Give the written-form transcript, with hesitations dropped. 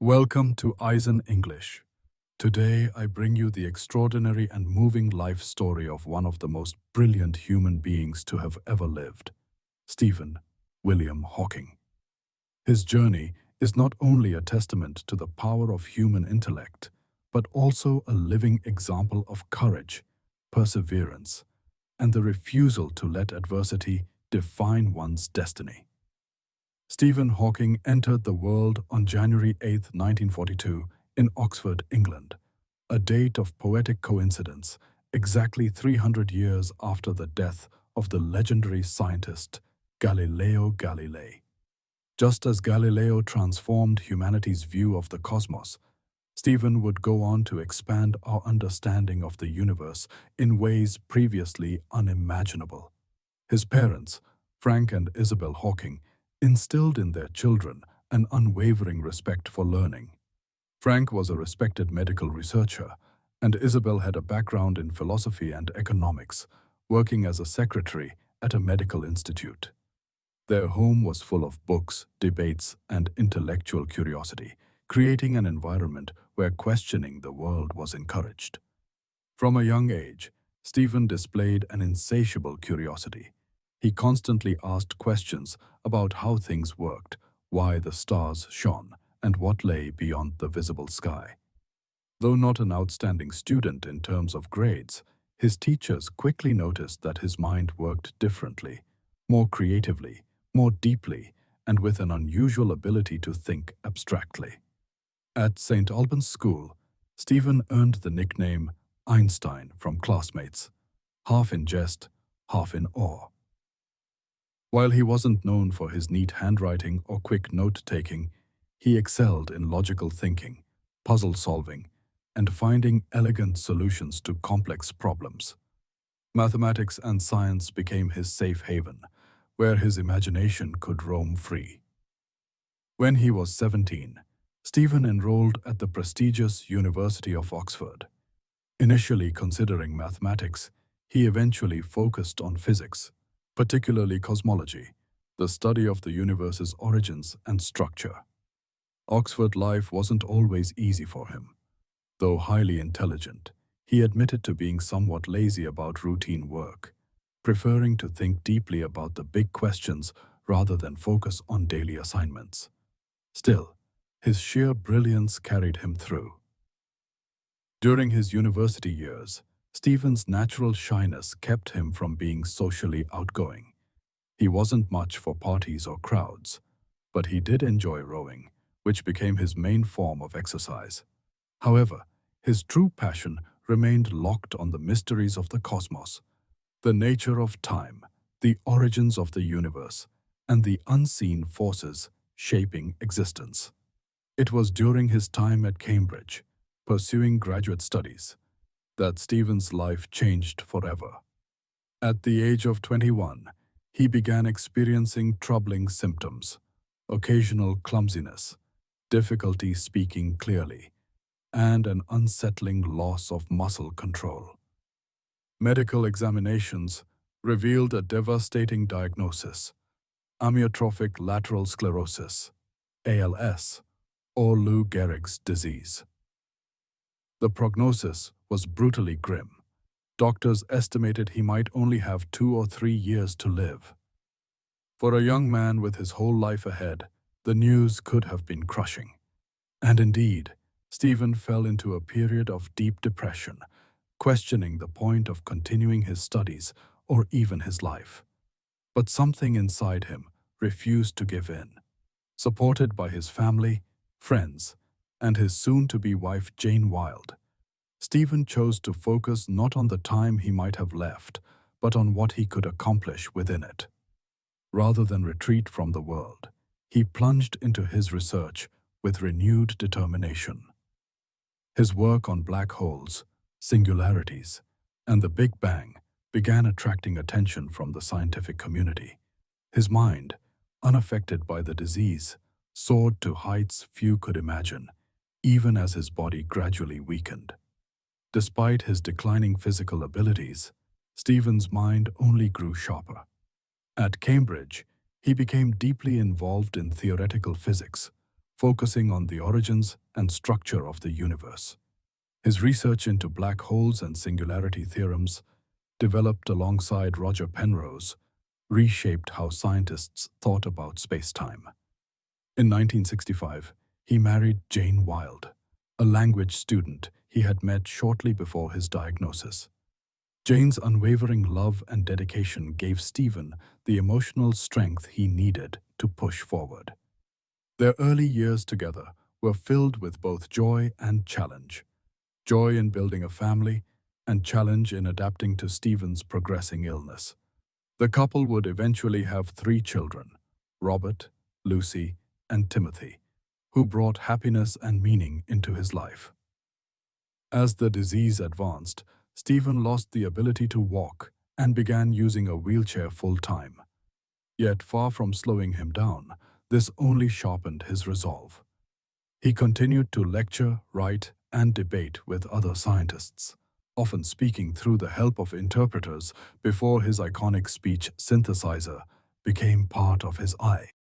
Welcome to AIZEN English. Today I bring you the extraordinary and moving life story of one of the most brilliant human beings to have ever lived, Stephen William Hawking. His journey is not only a testament to the power of human intellect, but also a living example of courage, perseverance, and the refusal to let adversity define one's destiny. Stephen Hawking entered the world on January 8, 1942, in Oxford, England, a date of poetic coincidence, exactly 300 years after the death of the legendary scientist Galileo Galilei. Just as Galileo transformed humanity's view of the cosmos, Stephen would go on to expand our understanding of the universe in ways previously unimaginable. His parents, Frank and Isabel Hawking, instilled in their children an unwavering respect for learning. Frank was a respected medical researcher, and Isabel had a background in philosophy and economics, working as a secretary at a medical institute. Their home was full of books, debates, and intellectual curiosity, creating an environment where questioning the world was encouraged. From a young age, Stephen displayed an insatiable curiosity. He constantly asked questions about how things worked, why the stars shone, and what lay beyond the visible sky. Though not an outstanding student in terms of grades, his teachers quickly noticed that his mind worked differently, more creatively, more deeply, and with an unusual ability to think abstractly. At St. Albans School, Stephen earned the nickname Einstein from classmates, half in jest, half in awe. While he wasn't known for his neat handwriting or quick note-taking, he excelled in logical thinking, puzzle solving, and finding elegant solutions to complex problems. Mathematics and science became his safe haven, where his imagination could roam free. When he was 17, Stephen enrolled at the prestigious University of Oxford. Initially considering mathematics, he eventually focused on physics, particularly cosmology, the study of the universe's origins and structure. Oxford life wasn't always easy for him. Though highly intelligent, he admitted to being somewhat lazy about routine work, preferring to think deeply about the big questions rather than focus on daily assignments. Still, his sheer brilliance carried him through. During his university years, Stephen's natural shyness kept him from being socially outgoing. He wasn't much for parties or crowds, but he did enjoy rowing, which became his main form of exercise. However, his true passion remained locked on the mysteries of the cosmos, the nature of time, the origins of the universe, and the unseen forces shaping existence. It was during his time at Cambridge, pursuing graduate studies, that Stephen's life changed forever. At the age of 21, he began experiencing troubling symptoms, occasional clumsiness, difficulty speaking clearly, and an unsettling loss of muscle control. Medical examinations revealed a devastating diagnosis: amyotrophic lateral sclerosis, ALS, or Lou Gehrig's disease. The prognosis was brutally grim. Doctors estimated he might only have 2 or 3 years to live. For a young man with his whole life ahead, the news could have been crushing. And indeed, Stephen fell into a period of deep depression, questioning the point of continuing his studies or even his life. But something inside him refused to give in. Supported by his family, friends, and his soon-to-be wife Jane Wilde, Stephen chose to focus not on the time he might have left, but on what he could accomplish within it. Rather than retreat from the world, he plunged into his research with renewed determination. His work on black holes, singularities, and the Big Bang began attracting attention from the scientific community. His mind, unaffected by the disease, soared to heights few could imagine, even as his body gradually weakened. Despite his declining physical abilities, Stephen's mind only grew sharper. At Cambridge, he became deeply involved in theoretical physics, focusing on the origins and structure of the universe. His research into black holes and singularity theorems, developed alongside Roger Penrose, reshaped how scientists thought about space-time. In 1965, he married Jane Wilde, a language student he had met shortly before his diagnosis. Jane's unwavering love and dedication gave Stephen the emotional strength he needed to push forward. Their early years together were filled with both joy and challenge. Joy in building a family, and challenge in adapting to Stephen's progressing illness. The couple would eventually have 3 children, Robert, Lucy, and Timothy, who brought happiness and meaning into his life. As the disease advanced, Stephen lost the ability to walk and began using a wheelchair full-time. Yet, far from slowing him down, this only sharpened his resolve. He continued to lecture, write, and debate with other scientists, often speaking through the help of interpreters before his iconic speech synthesizer became part of his